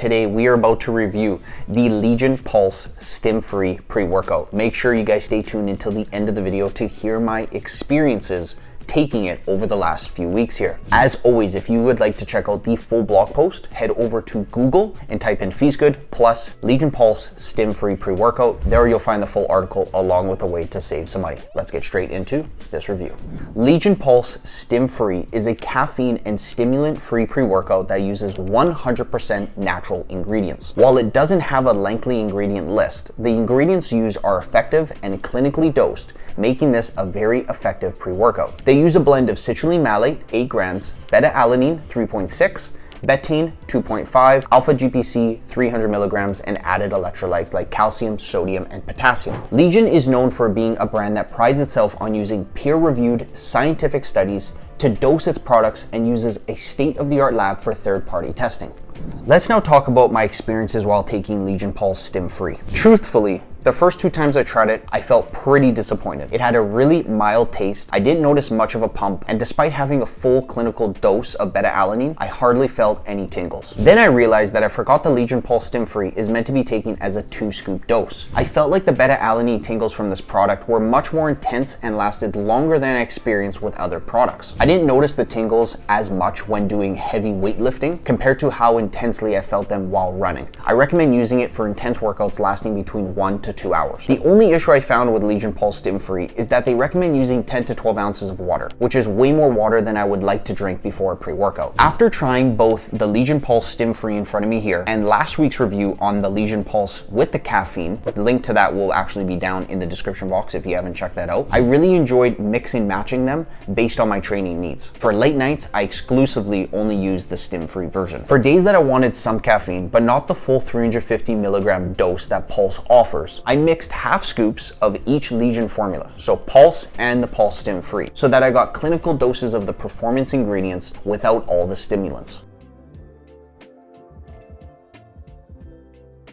today we are about to review the Legion Pulse Stim-Free pre-workout. Make sure you guys stay tuned until the end of the video to hear my experiences taking it over the last few weeks here. As always, if you would like to check out the full blog post, head over to Google and type in FeastGood plus Legion Pulse Stim-Free pre-workout. There you'll find the full article along with a way to save some money. Let's get straight into this review. Legion Pulse Stim-Free is a caffeine and stimulant-free pre-workout that uses 100% natural ingredients. While it doesn't have a lengthy ingredient list, the ingredients used are effective and clinically dosed, making this a very effective pre-workout. They use a blend of citrulline malate, 8 grams, beta-alanine, 3.6, betaine, 2.5, alpha-GPC, 300 milligrams, and added electrolytes like calcium, sodium, and potassium. Legion is known for being a brand that prides itself on using peer-reviewed scientific studies to dose its products and uses a state-of-the-art lab for third-party testing. Let's now talk about my experiences while taking Legion Pulse Stim-Free. Truthfully, the first 2 times I tried it, I felt pretty disappointed. It had a really mild taste. I didn't notice much of a pump, and despite having a full clinical dose of beta-alanine, I hardly felt any tingles. Then I realized that I forgot the Legion Pulse Stim-Free is meant to be taken as a 2-scoop dose. I felt like the beta-alanine tingles from this product were much more intense and lasted longer than I experienced with other products. I didn't notice the tingles as much when doing heavy weightlifting compared to how intensely I felt them while running. I recommend using it for intense workouts lasting between 1 to 2 hours. The only issue I found with Legion Pulse Stim-Free is that they recommend using 10 to 12 ounces of water, which is way more water than I would like to drink before a pre-workout. After trying both the Legion Pulse Stim-Free in front of me here and last week's review on the Legion Pulse with the caffeine, the link to that will actually be down in the description box if you haven't checked that out, I really enjoyed mixing matching them based on my training needs. For late nights, I exclusively only use the Stim-Free version. For days that I wanted some caffeine, but not the full 350 milligram dose that Pulse offers, I mixed half scoops of each Legion formula, so Pulse and the Pulse Stim-Free, so that I got clinical doses of the performance ingredients without all the stimulants.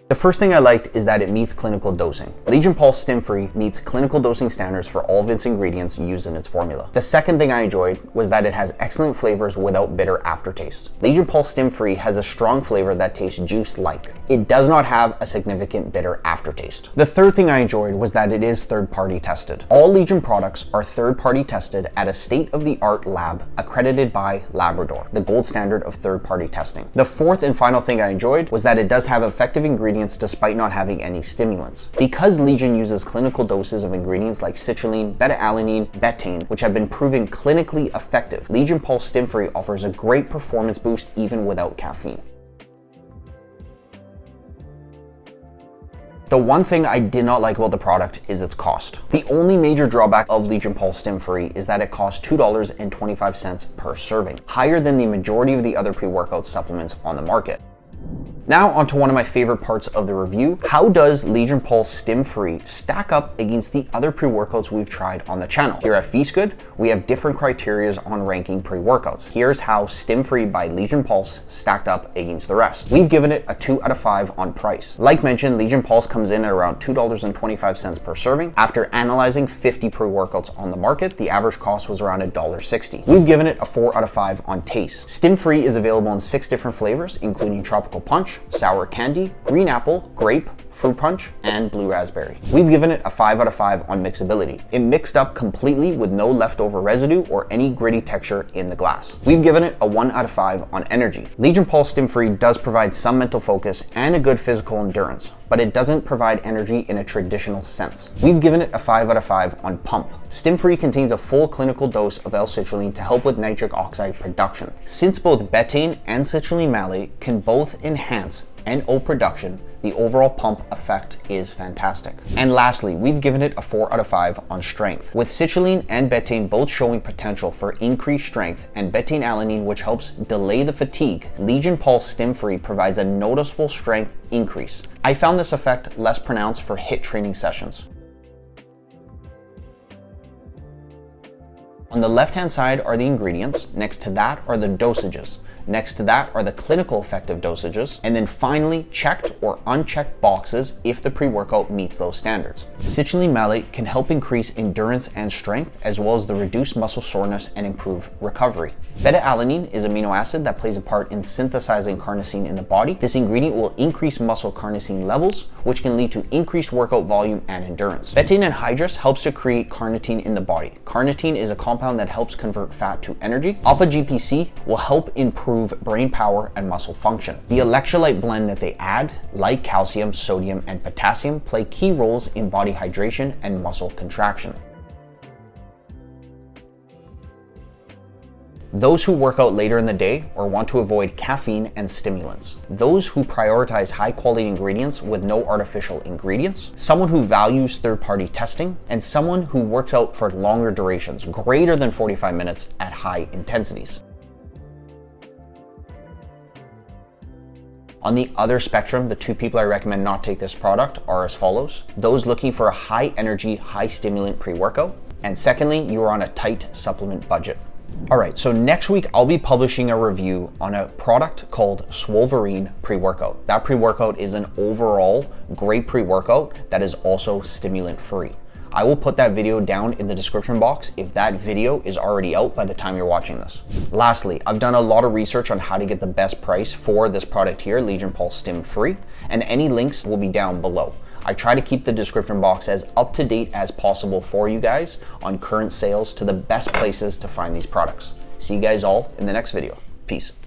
The first thing I liked is that it meets clinical dosing. Legion Pulse Stim-Free meets clinical dosing standards for all of its ingredients used in its formula. The second thing I enjoyed was that it has excellent flavors without bitter aftertaste. Legion Pulse Stim-Free has a strong flavor that tastes juice-like. It does not have a significant bitter aftertaste. The third thing I enjoyed was that it is third-party tested. All Legion products are third-party tested at a state-of-the-art lab accredited by Labrador, the gold standard of third-party testing. The fourth and final thing I enjoyed was that it does have effective ingredients despite not having any stimulants. Because Legion uses clinical doses of ingredients like citrulline, beta-alanine, betaine, which have been proven clinically effective, Legion Pulse Stim-Free offers a great performance boost even without caffeine. The one thing I did not like about the product is its cost. The only major drawback of Legion Pulse Stim-Free is that it costs $2.25 per serving, higher than the majority of the other pre-workout supplements on the market. Now onto one of my favorite parts of the review. How does Legion Pulse Stim-Free stack up against the other pre-workouts we've tried on the channel? Here at FeastGood, we have different criteria on ranking pre-workouts. Here's how Stim-Free by Legion Pulse stacked up against the rest. We've given it a 2 out of 5 on price. Like mentioned, Legion Pulse comes in at around $2.25 per serving. After analyzing 50 pre-workouts on the market, the average cost was around $1.60. We've given it a 4 out of 5 on taste. Stim-Free is available in 6 different flavors, including tropical punch, sour candy, green apple, grape, fruit punch, and blue raspberry. We've given it a 5 out of 5 on mixability. It mixed up completely with no leftover residue or any gritty texture in the glass. We've given it a 1 out of 5 on energy. Legion Pulse Stim-Free does provide some mental focus and a good physical endurance, but it doesn't provide energy in a traditional sense. We've given it a 5 out of 5 on pump. Stim-Free contains a full clinical dose of L-citrulline to help with nitric oxide production. Since both betaine and citrulline malate can both enhance NO production, the overall pump effect is fantastic. And lastly, we've given it a 4 out of 5 on strength. With citrulline and betaine both showing potential for increased strength and betaine-alanine which helps delay the fatigue, Legion Pulse Stim-Free provides a noticeable strength increase. I found this effect less pronounced for HIIT training sessions. On the left-hand side are the ingredients, next to that are the dosages. Next to that are the clinical effective dosages, and then finally checked or unchecked boxes if the pre-workout meets those standards. Citrulline malate can help increase endurance and strength, as well as the reduced muscle soreness and improve recovery. Beta-alanine is an amino acid that plays a part in synthesizing carnosine in the body. This ingredient will increase muscle carnosine levels, which can lead to increased workout volume and endurance. Betaine anhydrous helps to create carnitine in the body. Carnitine is a compound that helps convert fat to energy. Alpha GPC will help improve brain power and muscle function. The electrolyte blend that they add, like calcium, sodium, and potassium, play key roles in body hydration and muscle contraction. Those who work out later in the day or want to avoid caffeine and stimulants. Those who prioritize high quality ingredients with no artificial ingredients. Someone who values third-party testing, and someone who works out for longer durations, greater than 45 minutes at high intensities. On the other spectrum, the two people I recommend not take this product are as follows. Those looking for a high energy, high stimulant pre-workout. And secondly, you are on a tight supplement budget. All right, so next week I'll be publishing a review on a product called Swolverine pre-workout. That pre-workout is an overall great pre-workout that is also stimulant-free. I will put that video down in the description box if that video is already out by the time you're watching this. Lastly, I've done a lot of research on how to get the best price for this product here, Legion Pulse Stim-Free, and any links will be down below. I try to keep the description box as up to date as possible for you guys on current sales to the best places to find these products. See you guys all in the next video. Peace.